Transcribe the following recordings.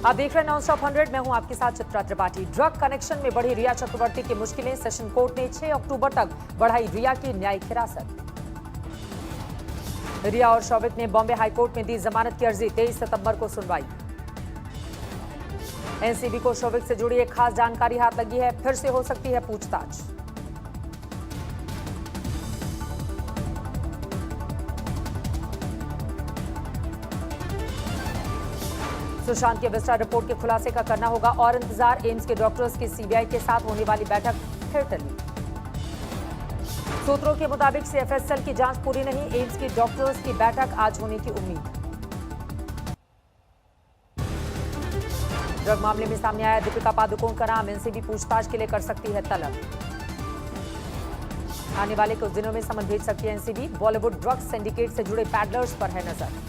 आप देख रहे हैं नॉन स्टॉप 100। मैं हूं आपके साथ चित्रा त्रिपाठी। ड्रग कनेक्शन में बढ़ी रिया चक्रवर्ती की मुश्किलें। सेशन कोर्ट ने 6 अक्टूबर तक बढ़ाई रिया की न्यायिक हिरासत। रिया और शौविक ने बॉम्बे हाईकोर्ट में दी जमानत की अर्जी। 23 सितंबर को सुनवाई। एनसीबी को शौविक से जुड़ी एक खास जानकारी हाथ लगी है। फिर से हो सकती है पूछताछ। सुशांत की विस्तार रिपोर्ट के खुलासे का करना होगा और इंतजार। एम्स के डॉक्टर्स की सीबीआई के साथ होने वाली बैठक फिर टली। सूत्रों के मुताबिक सीएफएसएल की जांच पूरी नहीं। एम्स की डॉक्टर्स की बैठक आज होने की उम्मीद। ड्रग मामले में सामने आया दीपिका पादुकोण का नाम। एनसीबी पूछताछ के लिए कर सकती है तलब। आने वाले कुछ दिनों में समन भेज सकती है एनसीबी। बॉलीवुड ड्रग सिंडिकेट से जुड़े पैडलर्स पर है नजर।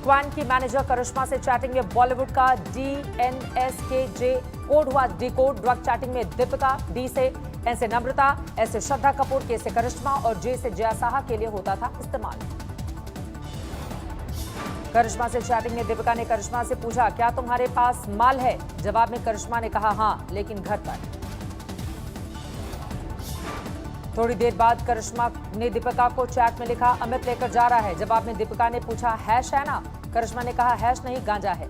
क्वान की मैनेजर करिश्मा से चैटिंग में बॉलीवुड का DNSKJ कोड हुआ डिकोड। ड्रग चैटिंग में दीपिका, D से N से नम्रता, S से श्रद्धा कपूर, K से करिश्मा और J से जया साहा के लिए होता था इस्तेमाल। करिश्मा से चैटिंग में दीपिका ने करिश्मा से पूछा, क्या तुम्हारे पास माल है? जवाब में करिश्मा ने कहा हाँ, लेकिन घर पर। थोड़ी देर बाद करिश्मा ने दीपिका को चैट में लिखा, अमित लेकर जा रहा है। जवाब में दीपिका ने पूछा, हैश है ना? करिश्मा ने कहा, हैश नहीं, गांजा है।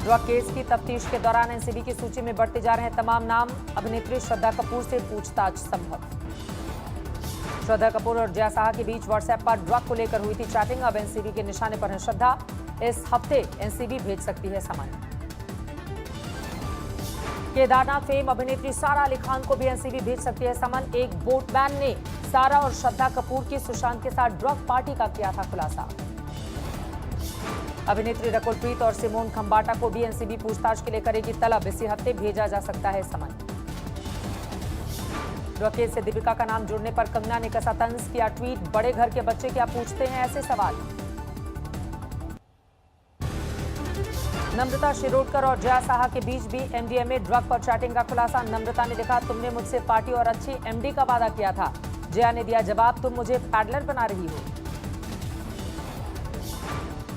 ड्रग केस की तफ्तीश के दौरान एनसीबी की सूची में बढ़ते जा रहे हैं तमाम नाम। अभिनेत्री श्रद्धा कपूर से पूछताछ संभव। श्रद्धा कपूर और जया साहा के बीच व्हाट्सएप पर ड्रग को लेकर हुई थी चैटिंग। अब एनसीबी के निशाने पर है श्रद्धा। इस हफ्ते एनसीबी भेज सकती है समन। केदारनाथ फेम अभिनेत्री सारा अली खान को भी एनसीबी भेज सकती है समन। एक बोटमैन ने सारा और श्रद्धा कपूर की सुशांत के साथ ड्रग पार्टी का किया था खुलासा। अभिनेत्री रकुल प्रीत और सिमोन खंबाटा को भी एनसीबी पूछताछ के लिए करेगी तलब। इसी हफ्ते भेजा जा सकता है समन। ड्रग केस से दीपिका का नाम जुड़ने पर कंगना ने कसा तंज किया ट्वीट। बड़े घर के बच्चे क्या पूछते हैं ऐसे सवाल। नम्रता शिरोडकर और जया साहा के बीच भी एमडीएमए ड्रग पर चैटिंग का खुलासा। नम्रता ने लिखा, तुमने मुझसे पार्टी और अच्छी एमडी का वादा किया था। जया ने दिया जवाब, तुम मुझे पैडलर बना रही हो।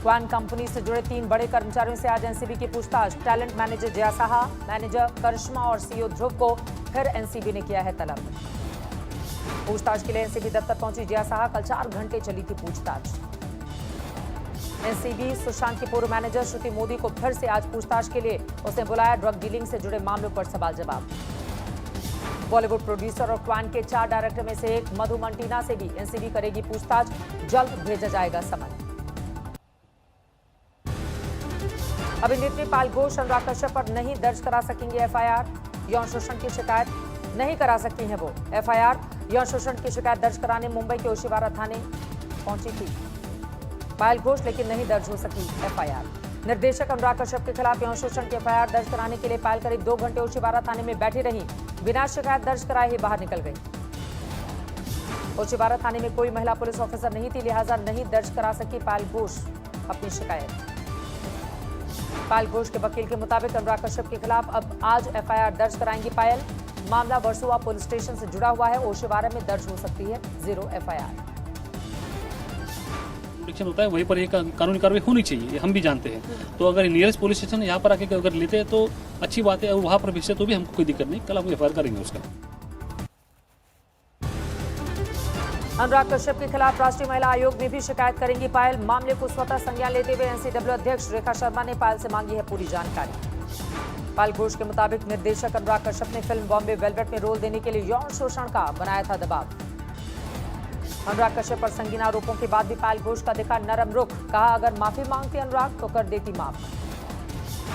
क्वान कंपनी से जुड़े 3 बड़े कर्मचारियों से आज एनसीबी की पूछताछ। Talent manager Jaya Saha, manager Karishma और सीईओ ध्रुव को फिर एनसीबी ने किया है तलब। पूछताछ के लिए एनसीबी दफ्तर पहुंची जया साहा। कल 4 घंटे चली थी पूछताछ। एनसीबी सुशांत की पूर्व मैनेजर श्रुति मोदी को फिर से आज पूछताछ के लिए उसने बुलाया। ड्रग डीलिंग से जुड़े मामलों पर सवाल जवाब। बॉलीवुड प्रोड्यूसर और क्वान के 4 डायरेक्टर में से एक मधु मंटीना से भी एनसीबी करेगी पूछताछ। जल्द भेजा जाएगा समन। अभिनेत्री पायल घोष अनुराग कश्यप पर नहीं दर्ज करा सकेंगे एफआईआर। यौन शोषण की शिकायत नहीं करा सकती हैं वो। एफआईआर यौन शोषण की शिकायत दर्ज कराने मुंबई के ओशिवारा थाने पहुंची थी पायल घोष, लेकिन नहीं दर्ज हो सकी एफआईआर। निर्देशक अनुराग कश्यप के खिलाफ यौन शोषण की एफआईआर दर्ज कराने के लिए पायल करीब 2 घंटे ओशिवारा थाने में बैठी रही। बिना शिकायत दर्ज कराए ही बाहर निकल गई। ओशिवारा थाने में कोई महिला पुलिस ऑफिसर नहीं थी, लिहाजा नहीं दर्ज करा सकी पायल घोष अपनी शिकायत। पायल घोष के वकील के मुताबिक अनुराग कश्यप के खिलाफ अब आज एफआईआर दर्ज कराएंगी पायल। मामला वर्सोवा पुलिस स्टेशन से जुड़ा हुआ है। ओशिवारा में दर्ज हो सकती है 0 एफआईआर। होता है वहीं पर एक कानूनी कार्रवाई होनी चाहिए, ये हम भी जानते हैं। तो अगर नियरेस्ट पुलिस स्टेशन यहाँ पर आके अगर लेते हैं तो अच्छी बात है, और वहाँ पर भी तो भी हमको कोई दिक्कत नहीं। कल हम एफआईआर करेंगे उसका। अनुराग कश्यप के खिलाफ राष्ट्रीय महिला आयोग में भी शिकायत करेंगी पायल। मामले को स्वतः संज्ञान लेते हुए एनसीडब्ल्यू अध्यक्ष रेखा शर्मा ने पायल से मांगी है पूरी जानकारी। पायल घोष के मुताबिक निर्देशक अनुराग कश्यप ने फिल्म बॉम्बे वेलवेट में रोल देने के लिए यौन शोषण का बनाया था दबाव। अनुराग कश्यप पर संगीन आरोपों के बाद भी पायल घोष का दिखा नरम रुख। कहा, अगर माफी मांगती अनुराग तो कर देती माफ।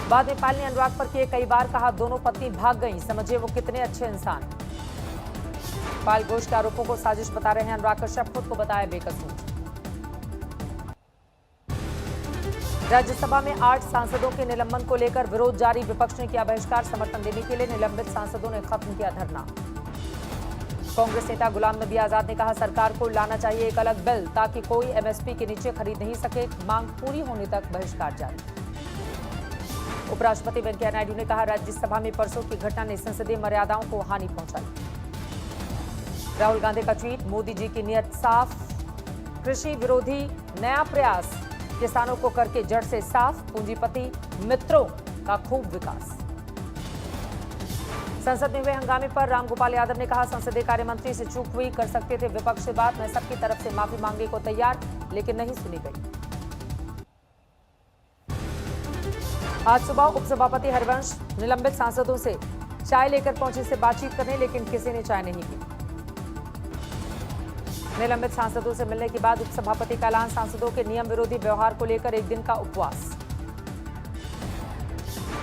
बाद में पायल ने अनुराग पर किए कई बार कहा, दोनों पत्नी भाग गईं, समझिए वो कितने अच्छे इंसान। पायल घोष के आरोपों को साजिश बता रहे हैं अनुराग कश्यप, खुद को बताया बेकसूर। राज्यसभा में 8 सांसदों के निलंबन को लेकर विरोध जारी। विपक्ष ने किया बहिष्कार। समर्थन देने के लिए निलंबित सांसदों ने खत्म किया धरना। कांग्रेस नेता गुलाम नबी आजाद ने कहा, सरकार को लाना चाहिए एक अलग बिल ताकि कोई एमएसपी के नीचे खरीद नहीं सके। मांग पूरी होने तक बहिष्कार जारी। उपराष्ट्रपति वेंकैया नायडू ने कहा, राज्यसभा में परसों की घटना ने संसदीय मर्यादाओं को हानि पहुंचाई। राहुल गांधी का ट्वीट, मोदी जी की नीयत साफ, कृषि विरोधी नया प्रयास, किसानों को करके जड़ से साफ, पूंजीपति मित्रों का खूब विकास। संसद में हुए हंगामे पर रामगोपाल यादव ने कहा, संसदीय कार्य मंत्री से चूक हुई, कर सकते थे विपक्ष से बात, मैं सबकी तरफ से माफी मांगने को तैयार, लेकिन नहीं सुनी गई। आज सुबह उपसभापति हरिवंश निलंबित सांसदों से चाय लेकर पहुंचे से बातचीत करने, लेकिन किसी ने चाय नहीं पी। निलंबित सांसदों से मिलने के बाद उपसभापति का ऐलान, सांसदों के नियम विरोधी व्यवहार को लेकर एक दिन का उपवास।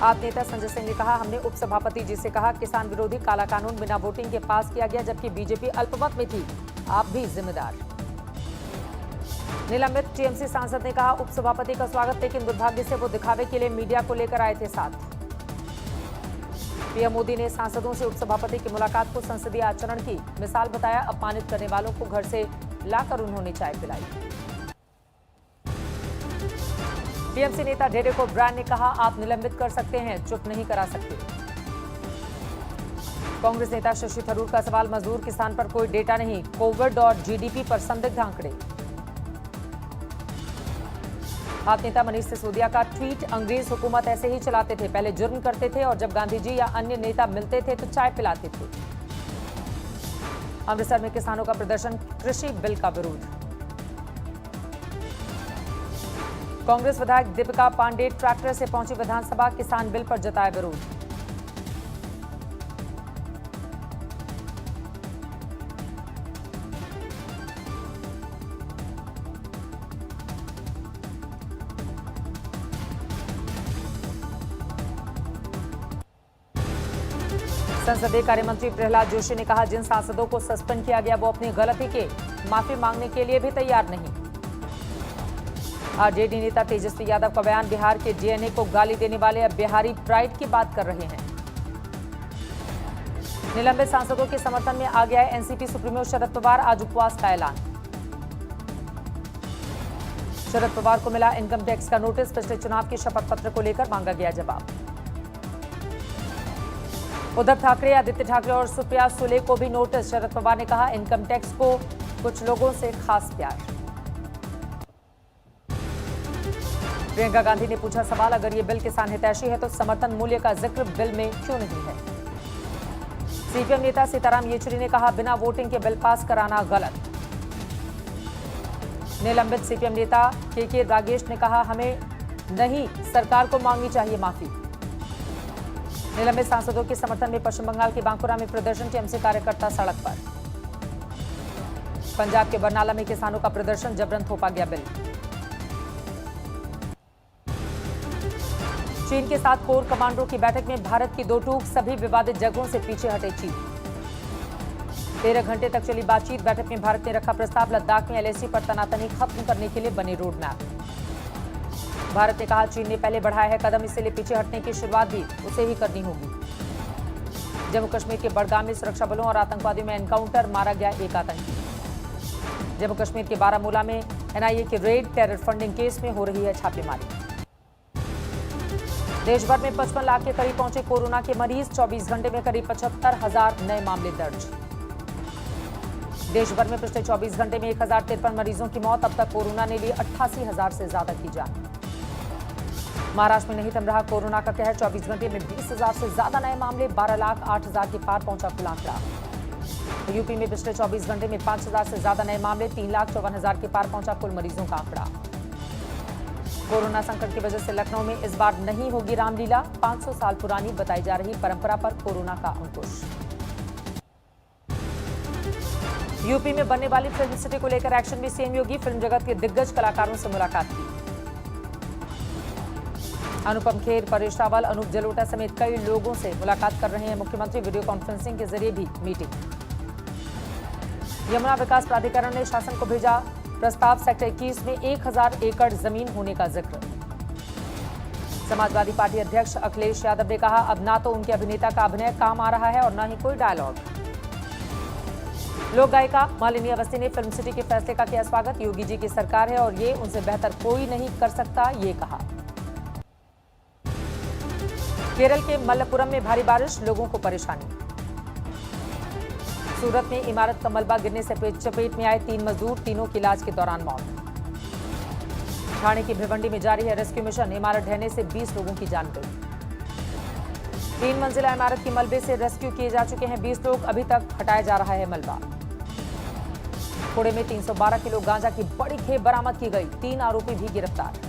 आप नेता संजय सिंह ने कहा, हमने उपसभापति जी से कहा, किसान विरोधी काला कानून बिना वोटिंग के पास किया गया, जबकि बीजेपी अल्पमत में थी, आप भी जिम्मेदार। निलंबित टीएमसी सांसद ने कहा, उपसभापति का स्वागत, लेकिन दुर्भाग्य से वो दिखावे के लिए मीडिया को लेकर आए थे साथ। पीएम मोदी ने सांसदों से उपसभापति की मुलाकात को संसदीय आचरण की मिसाल बताया, अपमानित करने वालों को घर से लाकर उन्होंने चाय पिलाई। टीएमसी नेता डेरेक ओब्रायन ने कहा, आप निलंबित कर सकते हैं, चुप नहीं करा सकते। कांग्रेस नेता शशि थरूर का सवाल, मजदूर किसान पर कोई डेटा नहीं, कोविड और जीडीपी पर संदिग्ध आंकड़े। आप नेता मनीष सिसोदिया का ट्वीट, अंग्रेज हुकूमत ऐसे ही चलाते थे, पहले जुर्म करते थे और जब गांधी जी या अन्य नेता मिलते थे तो चाय पिलाते थे। अमृतसर में किसानों का प्रदर्शन, कृषि बिल का विरोध। कांग्रेस विधायक दीपिका पांडे ट्रैक्टर से पहुंची विधानसभा, किसान बिल पर जताया विरोध। संसदीय कार्य मंत्री प्रहलाद जोशी ने कहा, जिन सांसदों को सस्पेंड किया गया वो अपनी गलती के माफी मांगने के लिए भी तैयार नहीं। आरजेडी नेता तेजस्वी यादव का बयान, बिहार के डीएनए को गाली देने वाले अब बिहारी प्राइड की बात कर रहे हैं। निलंबित सांसदों के समर्थन में आ गया है एनसीपी सुप्रीमो शरद पवार, आज उपवास का ऐलान। शरद पवार को मिला इनकम टैक्स का नोटिस, पिछले चुनाव के शपथ पत्र को लेकर मांगा गया जवाब। उद्धव ठाकरे, आदित्य ठाकरे और सुप्रिया सुले को भी नोटिस, शरद पवार ने कहा, इनकम टैक्स को कुछ लोगों से खास प्यार। प्रियंका गांधी ने पूछा सवाल, अगर ये बिल किसान हितैषी है तो समर्थन मूल्य का जिक्र बिल में क्यों नहीं है। सीपीएम नेता सीताराम येचुरी ने कहा, बिना वोटिंग के बिल पास कराना गलत। निलंबित सीपीएम नेता के रागेश ने कहा, हमें नहीं, सरकार को मांगनी चाहिए माफी। निलंबित सांसदों के समर्थन में पश्चिम बंगाल के बांकुरा में प्रदर्शन, टीएमसी कार्यकर्ता सड़क पर। पंजाब के बरनाला में किसानों का प्रदर्शन, जबरन थोपा गया बिल। चीन के साथ कोर कमांडरों की बैठक में भारत की दो टूक, सभी विवादित जगहों से पीछे हटे चीन। 13 घंटे तक चली बातचीत, बैठक में भारत ने रखा प्रस्ताव, लद्दाख में एलएसी पर तनातनी खत्म करने के लिए बने रोड मैप। भारत ने कहा, चीन ने पहले बढ़ाया है कदम, इसलिए पीछे हटने की शुरुआत भी उसे ही करनी होगी। जम्मू कश्मीर के बड़गाम में सुरक्षा बलों और आतंकवादियों में एनकाउंटर, मारा गया एक आतंकी। जम्मू कश्मीर के बारामूला में एनआईए की रेड, टेरर फंडिंग केस में हो रही है छापेमारी। देश भर में 55 लाख के करीब पहुंचे कोरोना के मरीज, 24 घंटे में करीब 75,000 नए मामले दर्ज। देश भर में पिछले 24 घंटे में 1053 मरीजों की मौत, अब तक कोरोना ने ली 88,000 से ज्यादा की जान। महाराष्ट्र में नहीं थम रहा कोरोना का कहर, 24 घंटे में 20,000 से ज्यादा नए मामले, 12,08,000 के पार पहुंचा कुल आंकड़ा। यूपी में पिछले 24 घंटे में 5,000 से ज्यादा नए मामले, 3,54,000 के पार पहुंचा कुल मरीजों का आंकड़ा। कोरोना संकट की वजह से लखनऊ में इस बार नहीं होगी रामलीला, 500 साल पुरानी बताई जा रही परंपरा पर कोरोना का अंकुश। यूपी में बनने वाली फिल्म सिटी को लेकर एक्शन में सीएम योगी, फिल्म जगत के दिग्गज कलाकारों से मुलाकात की। अनुपम खेर, परेश रावल, अनूप जलोटा समेत कई लोगों से मुलाकात कर रहे हैं मुख्यमंत्री, वीडियो कॉन्फ्रेंसिंग के जरिए भी मीटिंग। यमुना विकास प्राधिकरण ने शासन को भेजा प्रस्ताव, सेक्टर 21 में 1,000 एकड़ जमीन होने का जिक्र। समाजवादी पार्टी अध्यक्ष अखिलेश यादव ने कहा, अब ना तो उनके अभिनेता का अभिनय काम आ रहा है और न ही कोई डायलॉग। लोक गायिका मालिनी अवस्थी ने फिल्म सिटी के फैसले का किया स्वागत, योगी जी की सरकार है और ये उनसे बेहतर कोई नहीं कर सकता, ये कहा। केरल के मल्लपुरम में भारी बारिश, लोगों को परेशानी। सूरत में इमारत का मलबा गिरने से चपेट में आए 3 मजदूर, तीनों की इलाज के दौरान मौत। ठाणे की भिवंडी में जारी है रेस्क्यू मिशन, इमारत ढहने से 20 लोगों की जान गई। 3 मंजिला इमारत के मलबे से रेस्क्यू किए जा चुके हैं 20 लोग, अभी तक हटाया जा रहा है मलबा। पुणे में 312 किलो गांजा की बड़ी खेप बरामद की गई, 3 आरोपी भी गिरफ्तार।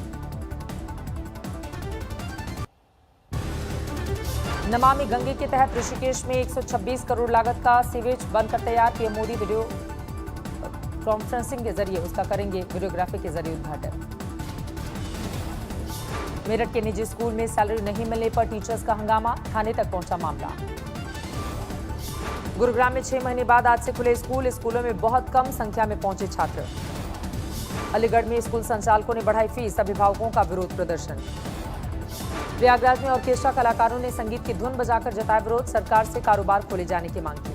नमामि गंगे के तहत ऋषिकेश में 126 करोड़ लागत का सीवेज बनकर तैयार, पीएम मोदी वीडियो कॉन्फ्रेंसिंग के जरिए उसका करेंगे वीडियोग्राफी के जरिए उद्घाटन। मेरठ के निजी स्कूल में सैलरी नहीं मिलने पर टीचर्स का हंगामा, थाने तक पहुंचा मामला। गुरुग्राम में 6 महीने बाद आज से खुले स्कूल, स्कूलों में बहुत कम संख्या में पहुंचे छात्र। अलीगढ़ में स्कूल संचालकों ने बढ़ाई फीस, अभिभावकों का विरोध प्रदर्शन। प्रयागराज में ऑर्केस्ट्रा कलाकारों ने संगीत की धुन बजाकर जताया विरोध, सरकार से कारोबार खोले जाने की मांग की।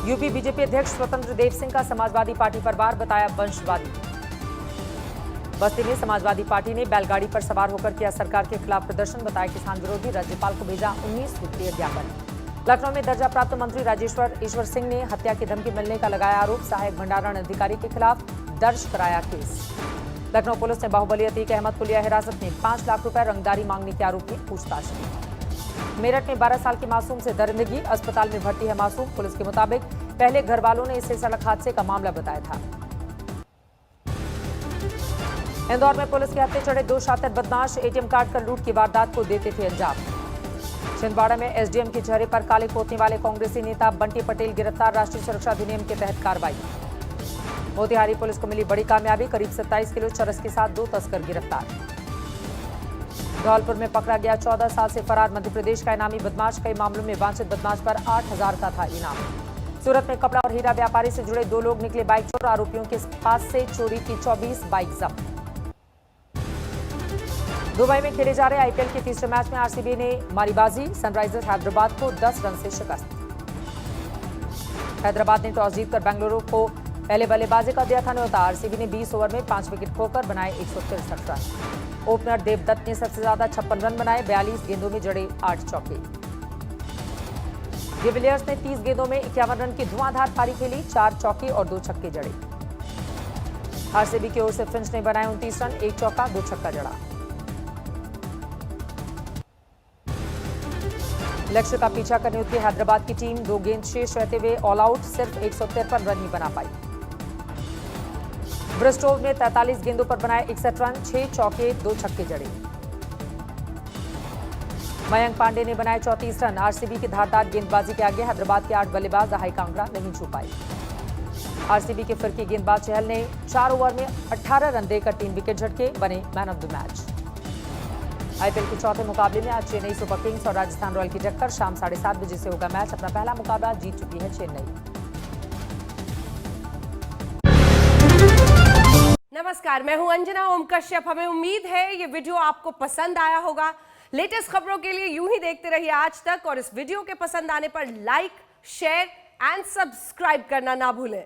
यूपी बीजेपी अध्यक्ष स्वतंत्र देव सिंह का समाजवादी पार्टी पर वार, बताया वंशवादी। बस्ती में समाजवादी पार्टी ने बैलगाड़ी पर सवार होकर किया सरकार के खिलाफ प्रदर्शन, बताया किसान विरोधी, राज्यपाल को भेजा 19 सूत्रीय ज्ञापन। लखनऊ में दर्जा प्राप्त मंत्री राजेश्वर ईश्वर सिंह ने हत्या की धमकी मिलने का लगाया आरोप, सहायक भंडारण अधिकारी के खिलाफ दर्ज कराया केस। लखनऊ पुलिस ने बाहुबली अतीक अहमद को लिया हिरासत में, 5 लाख रुपए रंगदारी मांगने के आरोप में पूछताछ की। मेरठ में 12 साल की मासूम से दरिंदगी, अस्पताल में भर्ती है मासूम, पुलिस के मुताबिक पहले घर वालों ने इसे सड़क हादसे का मामला बताया था। इंदौर में पुलिस के हत्थे चढ़े 2 शातिर बदमाश, एटीएम कार्ड कर लूट की वारदात को देते थे अंजाम। छिंदवाड़ा में एसडीएम के चेहरे पर काले पोतने वाले कांग्रेसी नेता बंटी पटेल गिरफ्तार, राष्ट्रीय सुरक्षा अधिनियम के तहत कार्रवाई। मोतिहारी पुलिस को मिली बड़ी कामयाबी, करीब 27 किलो चरस के साथ 2 तस्कर गिरफ्तार। धौलपुर में पकड़ा गया 14 साल से फरार मध्य प्रदेश का इनामी बदमाश, कई मामलों में वांछित बदमाश पर 8000 का था इनाम। सूरत में कपड़ा और हीरा व्यापारी से जुड़े 2 लोग निकले बाइक चोर, आरोपियों के पास से चोरी की 24 बाइक जब्त। दुबई में खेले जा रहे आईपीएल के तीसरे मैच में आरसीबी ने मारी बाजी, सनराइजर्स हैदराबाद को 10 रन से शिकस्त। हैदराबाद ने टॉस जीतकर बेंगलुरु को पहले बल्लेबाजी का दिया था न्योता, आरसीबी ने 20 ओवर में 5 विकेट खोकर बनाए 163 रन। ओपनर देवदत्त ने सबसे ज्यादा 56 रन बनाए, 42 गेंदों में जड़े 8 चौके। डिविलियर्स ने 30 गेंदों में 51 रन की धुआंधार पारी खेली, 4 चौके और 2 छक्के जड़े। आरसीबी की ओर से फिंच ने बनाए 29 रन, 1 चौका 2 छक्का जड़ा। लक्ष्य का पीछा करने उतरी हैदराबाद की टीम, 2 गेंद शेष रहते हुए ऑल आउट, सिर्फ 153 रन ही बना पाई। ब्रिस्टोव ने 43 गेंदों पर बनाए 61 रन, 6 चौके 2 छक्के जड़े। मयंक पांडे ने बनाए 34 रन, आरसीबी की धारदार गेंदबाजी के आगे हैदराबाद के 8 बल्लेबाज दहाई कांगड़ा नहीं छू पाई। आरसीबी के फिरकी गेंदबाज चहल ने 4 ओवर में 18 रन देकर 3 विकेट झटके, बने man of the match. IPL के चौथे मुकाबले में आज चेन्नई सुपर किंग्स और राजस्थान रॉयल की टक्कर, शाम 7:30 बजे से होगा मैच। अपना पहला मुकाबला जीत चुकी है चेन्नई। नमस्कार, मैं हूं अंजना ओम कश्यप। हमें उम्मीद है ये वीडियो आपको पसंद आया होगा। लेटेस्ट खबरों के लिए यूं ही देखते रहिए आज तक, और इस वीडियो के पसंद आने पर लाइक, शेयर एंड सब्सक्राइब करना ना भूलें।